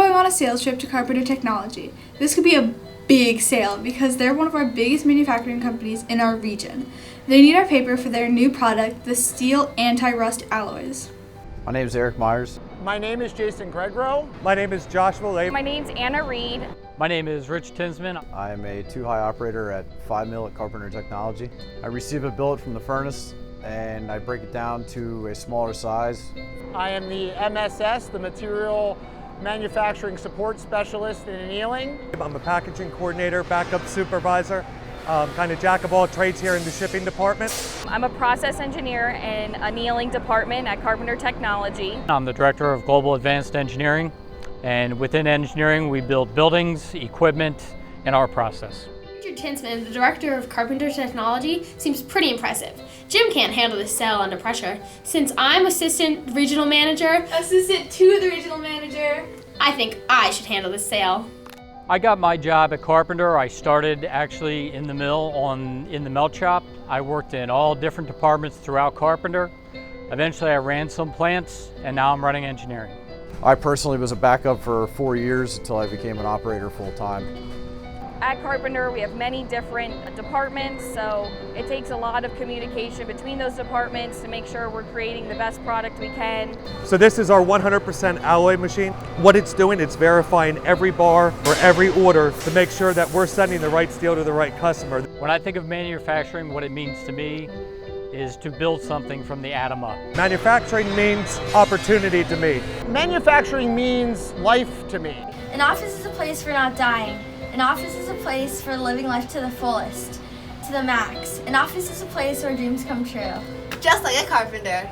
going on a sales trip to Carpenter Technology. This could be a big sale because they're one of our biggest manufacturing companies in our region. They need our paper for their new product, the steel anti-rust alloys. My name is Eric Myers. My name is Jason Gregro. My name is Joshua Lay. My name's Anna Reed. My name is Rich Tinsman. I am a 2-high operator at 5 mil at Carpenter Technology. I receive a billet from the furnace and I break it down to a smaller size. I am the MSS, the Material Manufacturing Support Specialist in annealing. I'm a packaging coordinator, backup supervisor, kind of jack of all trades here in the shipping department. I'm a process engineer in annealing department at Carpenter Technology. I'm the Director of Global Advanced Engineering, and within engineering we build buildings, equipment, and our process. Mr. Tinsman, the Director of Carpenter Technology, seems pretty impressive. Jim can't handle this cell under pressure. Since I'm Assistant Regional Manager, Assistant to the Regional Manager, I think I should handle this sale. I got my job at Carpenter. I started actually in the mill, in the melt shop. I worked in all different departments throughout Carpenter. Eventually I ran some plants, and now I'm running engineering. I personally was a backup for 4 years until I became an operator full-time. At Carpenter, we have many different departments, so it takes a lot of communication between those departments to make sure we're creating the best product we can. So this is our 100% alloy machine. What it's doing, it's verifying every bar or every order to make sure that we're sending the right steel to the right customer. When I think of manufacturing, what it means to me is to build something from the atom up. Manufacturing means opportunity to me. Manufacturing means life to me. An office is a place for not dying. An office is a place for living life to the fullest, to the max. An office is a place where dreams come true. Just like a carpenter.